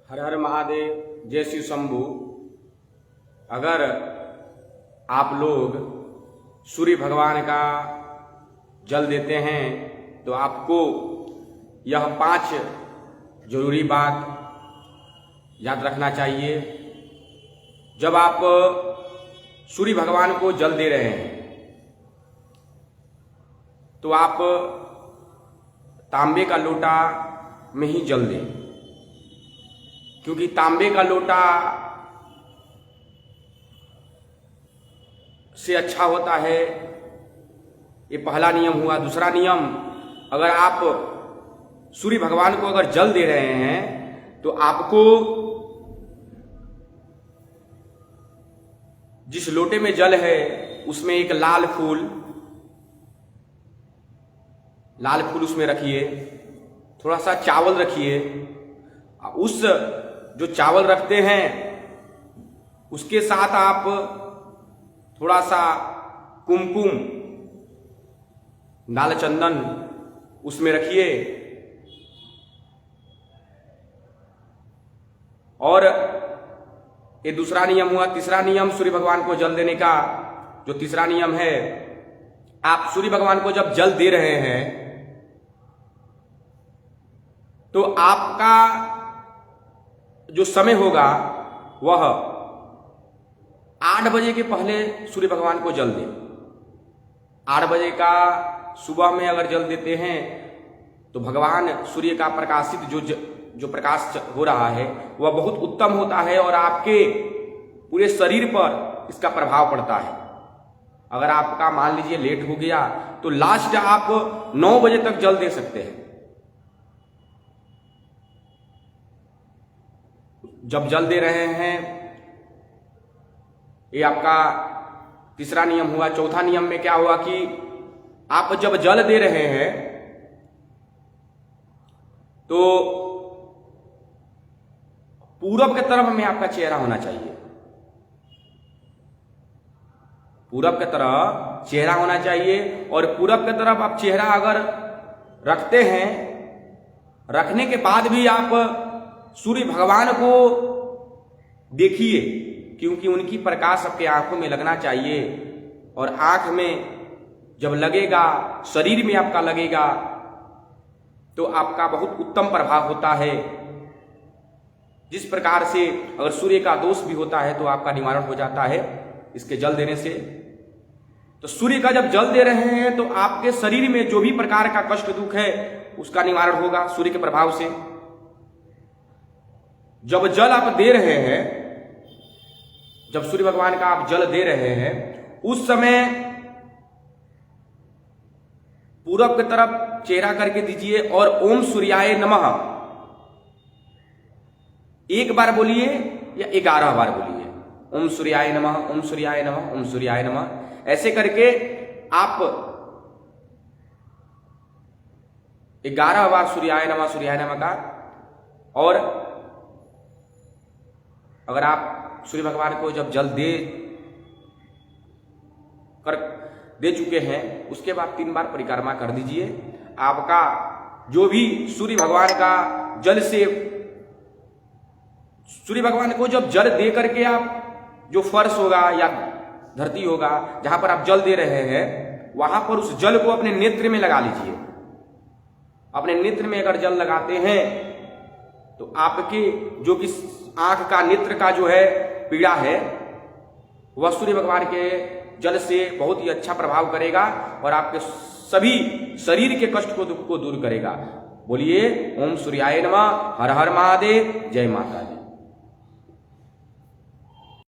हर हर महादेव, जय शिव शंभू। अगर आप लोग सूर्य भगवान का जल देते हैं तो आपको यह 5 जरूरी बात याद रखना चाहिए। जब आप सूर्य भगवान को जल दे रहे हैं तो आप तांबे का लोटा में ही जल दें, क्योंकि तांबे का लोटा से अच्छा होता है। ये पहला नियम हुआ। दूसरा नियम, अगर आप सूर्य भगवान को अगर जल दे रहे हैं तो आपको जिस लोटे में जल है उसमें एक लाल फूल उसमें रखिए, थोड़ा सा चावल रखिए। उस जो चावल रखते हैं उसके साथ आप थोड़ा सा कुमकुम, लाल चंदन उसमें रखिए। और ये दूसरा नियम हुआ। तीसरा नियम सूर्य भगवान को जल देने का जो तीसरा नियम है, आप सूर्य भगवान को जब जल दे रहे हैं तो आपका जो समय होगा वह 8 बजे के पहले सूर्य भगवान को जल दें। 8 बजे का सुबह में अगर जल देते हैं तो भगवान सूर्य का प्रकाशित जो प्रकाश हो रहा है वह बहुत उत्तम होता है और आपके पूरे शरीर पर इसका प्रभाव पड़ता है। अगर आपका मान लीजिए लेट हो गया तो लास्ट आप 9 बजे तक जल दे सकते हैं। जब जल दे रहे हैं, ये आपका तीसरा नियम हुआ। चौथा नियम में क्या हुआ कि आप जब जल दे रहे हैं तो पूरब के तरफ में आपका चेहरा होना चाहिए। पूरब के तरफ चेहरा होना चाहिए। और पूरब के तरफ आप चेहरा अगर रखते हैं, रखने के बाद भी आप सूर्य भगवान को देखिए, क्योंकि उनकी प्रकाश आपके आंखों में लगना चाहिए। और आंख में जब लगेगा, शरीर में आपका लगेगा तो आपका बहुत उत्तम प्रभाव होता है। जिस प्रकार से अगर सूर्य का दोष भी होता है तो आपका निवारण हो जाता है इसके जल देने से। तो सूर्य का जब जल दे रहे हैं तो आपके शरीर में जो भी प्रकार का कष्ट दुख है उसका निवारण होगा सूर्य के प्रभाव से। जब जल आप दे रहे हैं, जब सूर्य भगवान का आप जल दे रहे हैं, उस समय पूरब की तरफ चेहरा करके दीजिए और ओम सूर्याय नमः 1 बार बोलिए या 11 बार बोलिए। ओम सूर्याय नमः, ओम सूर्याय नमः, ओम सूर्याय नमः। ऐसे करके आप 11 बार सूर्याय नमः का। और अगर आप सूर्य भगवान को जब जल दे चुके हैं उसके बाद 3 बार परिक्रमा कर दीजिए। आपका जो भी सूर्य भगवान का जल से, सूर्य भगवान को जब जल दे करके आप जो फर्श होगा या धरती होगा जहां पर आप जल दे रहे हैं, वहां पर उस जल को अपने नेत्र में लगा लीजिए। अपने नेत्र में अगर जल लगाते हैं तो आपके जो कि आंख का, नेत्र का जो है पीड़ा है वह सूर्य भगवान के जल से बहुत ही अच्छा प्रभाव करेगा और आपके सभी शरीर के कष्ट को, दुख को दूर करेगा। बोलिए ओम सूर्याय नमः। हर हर महादेव। जय माता दी।